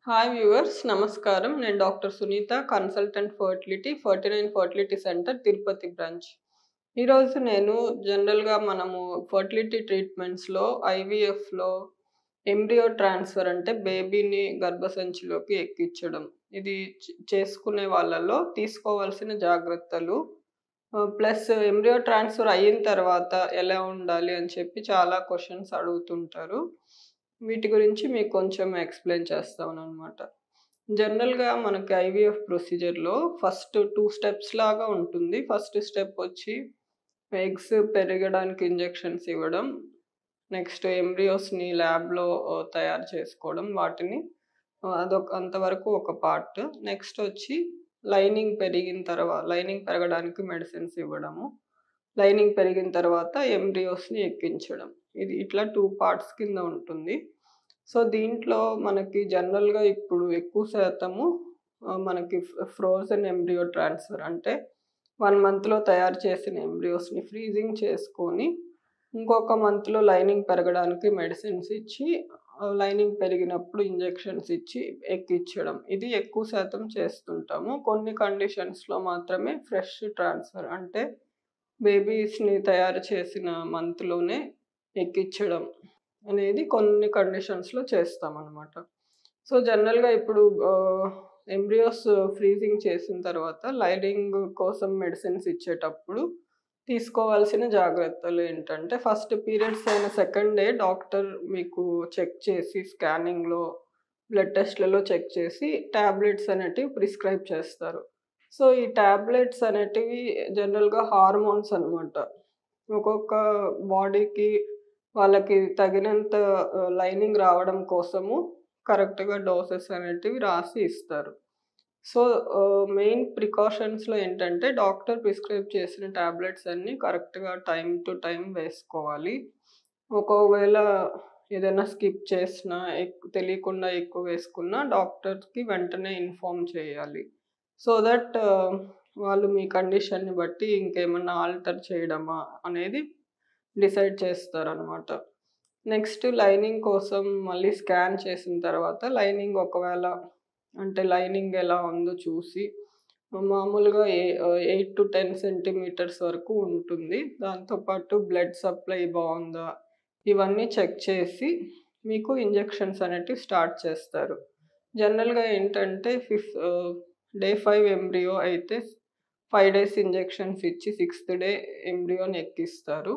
Hi viewers నమస్కారం. నేను doctor Sunita, consultant fertility 49 fertility centre Tirupati branch. ఈరోజు నేను జనరల్‌గా మనము ఫర్టిలిటీ ట్రీట్మెంట్స్‌లో ఐవీఎఫ్‌లో ఎంబ్రియో ట్రాన్స్‌ఫర్ అంటే బేబీని గర్భసంచిలోకి ఎక్కించడం. ఇది చేసుకునే వాళ్ళలో తీసుకోవాల్సిన జాగ్రత్తలు ప్లస్ ఎంబ్రియో ట్రాన్స్‌ఫర్ అయిన తర్వాత ఎలా ఉండాలి అని చెప్పి చాలా క్వెషన్స్ అడుగుతుంటారు. వీటి గురించి మీకు కొంచెం ఎక్స్‌ప్లెయిన్ చేస్తాననమాట. జనరల్‌గా మనకి ఐవీఎఫ్ ప్రొసీజర్‌లో ఫస్ట్ 2 స్టెప్స్ లాగా ఉంటుంది. ఫస్ట్ స్టెప్ వచ్చి ఎగ్స్ పెరగడానికి ఇంజెక్షన్స్ ఇవ్వడం. నెక్స్ట్ ఎంబ్రియోస్‌ని ల్యాబ్‌లో తయారు చేసుకోవడం వాటిని. అంతవరకు ఒక పార్ట్. నెక్స్ట్ వచ్చి లైనింగ్ పెరగడానికి మెడిసిన్స్ ఇవ్వడము. లైనింగ్ పెరిగిన తర్వాత ఎంబ్రియోస్‌ని ఎక్కించడం. ఇది ఇట్లా 2 పార్ట్స్ కింద ఉంటుంది. సో, దీంట్లో మనకి జనరల్‌గా ఇప్పుడు ఎక్కువ శాతము మనకి ఫ్రోజన్ ఎంబ్రియో ట్రాన్స్‌ఫర్ అంటే 1 మంత్‌లో తయారు చేసిన ఎంబ్రియోస్‌ని ఫ్రీజింగ్ చేసుకొని, ఇంకొక మంత్‌లో లైనింగ్ పెరగడానికి మెడిసిన్స్ ఇచ్చి, లైనింగ్ పెరిగినప్పుడు ఇంజెక్షన్స్ ఇచ్చి ఎక్కించడం. ఇది ఎక్కువ శాతం చేస్తుంటాము. కొన్ని కండిషన్స్‌లో మాత్రమే ఫ్రెష్ ట్రాన్స్‌ఫర్ అంటే బేబీస్‌ని తయారు చేసిన మంత్‌లోనే ఎక్కించడం అనేది కొన్ని కండిషన్స్‌లో చేస్తామనమాట. సో, జనరల్‌గా ఇప్పుడు ఎంబ్రియోస్ ఫ్రీజింగ్ చేసిన తర్వాత లైనింగ్ కోసం మెడిసిన్స్ ఇచ్చేటప్పుడు తీసుకోవాల్సిన జాగ్రత్తలేంటంటే, ఫస్ట్ పీరియడ్స్ అయిన సెకండ్ డే డాక్టర్ మీకు చెక్ చేసి స్కానింగ్‌లో, బ్లడ్ టెస్ట్‌లలో చెక్ చేసి టాబ్లెట్స్ అనేటివి ప్రిస్క్రైబ్ చేస్తారు. సో, ఈ టాబ్లెట్స్ అనేటివి జనరల్‌గా హార్మోన్స్ అనమాట. ఒక్కొక్క బాడీకి వాళ్ళకి తగినంత లైనింగ్ రావడం కోసము కరెక్ట్‌గా డోసెస్ అనేటివి రాసి ఇస్తారు. సో, మెయిన్ ప్రికాషన్స్‌లో ఏంటంటే డాక్టర్ ప్రిస్క్రైబ్ చేసిన టాబ్లెట్స్ అన్నీ కరెక్ట్‌గా టైమ్ టు టైమ్ వేసుకోవాలి. ఒకవేళ ఏదైనా స్కిప్ చేసినా, తెలియకుండా ఎక్కువ వేసుకున్నా డాక్టర్‌కి వెంటనే ఇన్ఫార్మ్ చేయాలి. సో దట్ వాళ్ళు మీ కండిషన్‌ని బట్టి ఇంకేమన్నా ఆల్టర్ చేయడమా అనేది డిసైడ్ చేస్తారనమాట. నెక్స్ట్ లైనింగ్ కోసం మళ్ళీ స్కాన్ చేసిన తర్వాత లైనింగ్ ఒకవేళ అంటే లైనింగ్ ఎలా ఉందో చూసి మామూలుగా 8-10 సెంటీమీటర్స్ వరకు ఉంటుంది. దాంతో పాటు బ్లడ్ సప్లై బావుందా? ఇవన్నీ చెక్ చేసి మీకు ఇంజెక్షన్స్ అనేటివి స్టార్ట్ చేస్తారు. జనరల్‌గా ఏంటంటే డే 5 ఎంబ్రియో అయితే 5 డేస్ ఇంజెక్షన్స్ ఇచ్చి సిక్స్త్ డే ఎంబ్రియోని ఎక్కిస్తారు.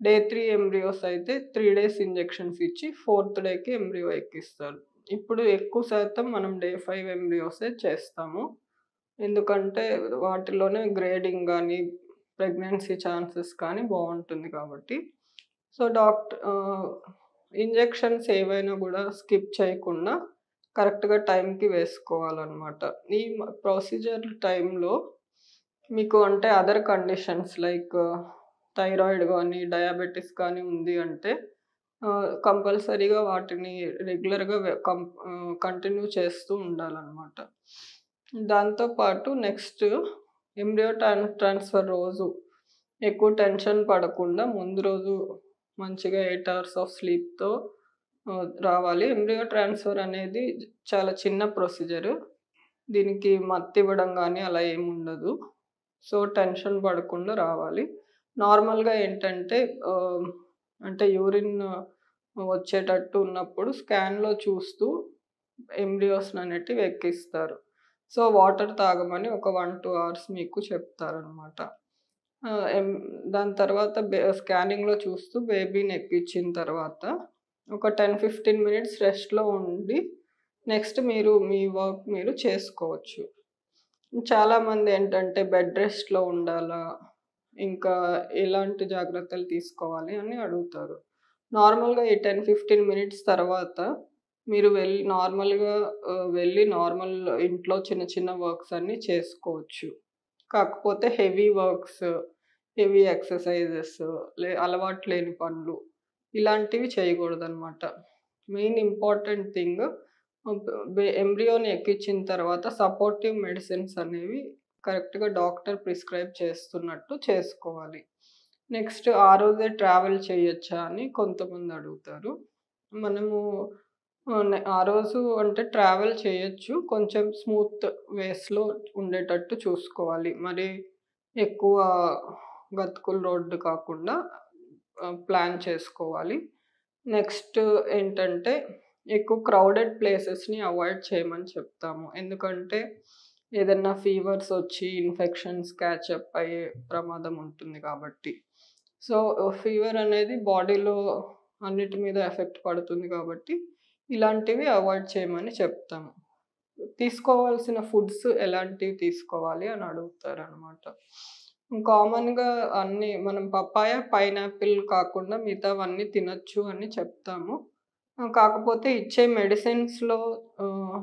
డే 3 ఎంబ్రియోస్ అయితే 3 డేస్ ఇంజెక్షన్స్ ఇచ్చి ఫోర్త్ డేకి ఎంబ్రియో ఎక్కిస్తారు. ఇప్పుడు ఎక్కువ శాతం మనం డే 5 ఎంబ్రియోసే చేస్తాము. ఎందుకంటే వాటిలోనే గ్రేడింగ్ గానీ, ప్రెగ్నెన్సీ ఛాన్సెస్ కానీ బావుంటుంది కాబట్టి. సో, ఇంజెక్షన్స్ ఏవైనా గూడా స్కిప్ చేయకుండా కరెక్ట్‌గా టైంకి వేసుకోవాలనమాట. ఈ ప్రొసీజర్ టైంలో మీకు అంటే అదర్ కండిషన్స్ లైక్ థైరాయిడ్ గానీ, డయాబెటిస్ కానీ ఉంది అంటే కంపల్సరీగా వాటిని రెగ్యులర్‌గా కంటిన్యూ చేస్తూ ఉండాలనమాట. దాంతో పాటు నెక్స్ట్ ఎంబ్రియో ట్రాన్స్‌ఫర్ రోజు ఎక్కువ టెన్షన్ పడకుండా ముందు రోజు మంచిగా 8 అవర్స్ ఆఫ్ స్లీప్‌తో రావాలి. ఎంబ్రియో ట్రాన్స్‌ఫర్ అనేది చాలా చిన్న ప్రొసీజరు. దీనికి మత్తివ్వడం గానీ అలా ఏముండదు. సో, టెన్షన్ పడకుండా రావాలి. నార్మల్‌గా ఏంటంటే అంటే యూరిన్ వచ్చేటట్టు ఉన్నప్పుడు స్కాన్‌లో చూస్తూ ఎంబ్రియోస్‌ననేటివి ఎక్కిస్తారు. సో, వాటర్ తాగమని ఒక 1-2 అవర్స్ మీకు చెప్తారనమాట. ఆహ్, ఎం దాని తర్వాత స్కానింగ్‌లో చూస్తూ బేబీని ఎక్కించిన తర్వాత ఒక 10-15 మినిట్స్ రెస్ట్‌లో ఉండి నెక్స్ట్ మీ వర్క్ మీరు చేసుకోవచ్చు. చాలామందేంటంటే బెడ్ రెస్ట్‌లో ఉండాలా? ఇంకా ఎలాంటి జాగ్రత్తలు తీసుకోవాలి అని అడుగుతారు. నార్మల్‌గా ఈ 10-15 మినిట్స్ తర్వాత మీరు వెళ్ళి నార్మల్ ఇంట్లో చిన్న చిన్న వర్క్స్ అన్నీ చేసుకోవచ్చు. కాకపోతే హెవీ ఎక్సర్‌సైజెస్ అలవాటు లేని పనులు ఇలాంటివి చేయకూడదనమాట. మెయిన్ ఇంపార్టెంట్ థింగ్ ఎంబ్రియోని ఎక్కించిన తర్వాత సపోర్టివ్ మెడిసిన్స్ అనేవి కరెక్ట్‌గా డాక్టర్ ప్రిస్క్రైబ్ చేస్తున్నట్టు చేసుకోవాలి. నెక్స్ట్ ఆ రోజే ట్రావెల్ చేయొచ్చా అని కొంతమంది అడుగుతారు. మనము ఆ రోజు అంటే ట్రావెల్ చేయొచ్చు. కొంచెం స్మూత్ వేస్‌లో ఉండేటట్టు చూసుకోవాలి. మరి ఎక్కువ గతుకుల రోడ్డు కాకుండా ప్లాన్ చేసుకోవాలి. నెక్స్ట్ ఏంటంటే, ఎక్కువ క్రౌడెడ్ ప్లేసెస్‌ని అవాయిడ్ చేయమని చెప్తాము. ఎందుకంటే, ఏదన్నా ఫీవర్స్ ఒచ్చి ఇన్ఫెక్షన్స్ క్యాచప్ అయ్యే ప్రమాదం ఉంటుంది కాబట్టి. సో, ఫీవర్ అనేది బాడీలో అన్నిటి మీద ఎఫెక్ట్ పడుతుంది కాబట్టి, ఇలాంటివి అవాయిడ్ చేయమని చెప్తాము. తీసుకోవాల్సిన ఫుడ్స్ ఎలాంటివి తీసుకోవాలి అని అడుగుతారనమాట. కామన్‌గా అన్నీ మనం పపాయ, పైనాపిల్ కాకుండా మిగతావన్నీ తినొచ్చు అని చెప్తాము. కాకపోతే ఇచ్చే మెడిసిన్స్‌లో ఆహ్,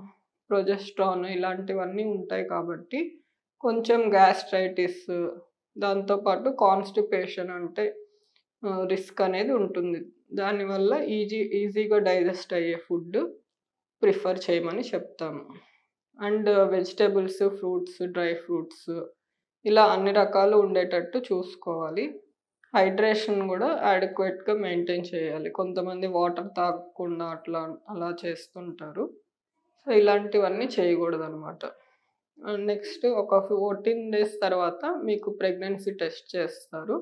ప్రొజెస్ట్రాన్ ఇలాంటివన్నీ ఉంటాయి కాబట్టి, కొంచెం గ్యాస్ట్రైటిస్ దాంతో పాటు కాన్‌స్టిపేషన్ అంటే రిస్క్ అనేది ఉంటుంది. దానివల్ల ఈజీగా డైజెస్ట్ అయ్యే ఫుడ్ ప్రిఫర్ చేయమని చెప్తాము. And vegetables, fruits, dry fruits ఇలా అన్ని రకాలు ఉండేటట్టు చూసుకోవాలి. హైడ్రేషన్ గూడా అడిక్వేట్‌గా మెయింటైన్ చేయాలి. కొంతమంది వాటర్ తాగకుండా అలా చేస్తుంటారు. సో, ఇలాంటివన్నీ చేయగూడదనమాట. నెక్స్ట్ ఒక 14 డేస్ తర్వాత మీకు ప్రెగ్నెన్సీ టెస్ట్ చేస్తారు.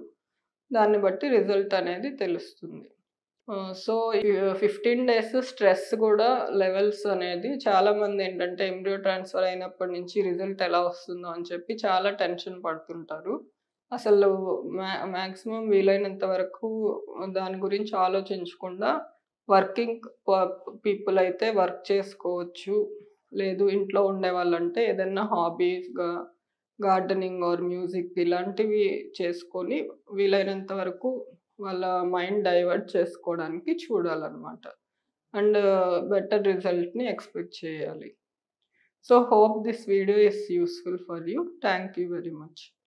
దాన్ని బట్టి రిజల్ట్ అనేది తెలుస్తుంది. సో, ఈ 15 డేస్ స్ట్రెస్ గూడా లెవెల్స్ అనేది చాలామందేంటంటే ఎంబ్రియో ట్రాన్స్‌ఫర్ అయినప్పటి నుంచి రిజల్ట్ ఎలా వస్తుందో అని చెప్పి చాలా టెన్షన్ పడుతుంటారు. అసలు మాక్సిమం వీలైనంత వరకు దాని గురించి ఆలోచించకుండా వర్కింగ్ పీపుల్ అయితే వర్క్ చేసుకోవచ్చు. లేదు ఇంట్లో ఉండేవాళ్ళంటే ఏదన్నా హాబీస్‌గా గార్డెనింగ్ ఆర్ మ్యూజిక్ ఇలాంటివి చేసుకొని వీలైనంత వరకు వాళ్ళ మైండ్ డైవర్ట్ చేసుకోవడానికి చూడాలనమాట. అండ్ బెటర్ రిజల్ట్‌ని ఎక్స్‌పెక్ట్ చేయాలి. So, hope this video is useful for you. Thank you very much.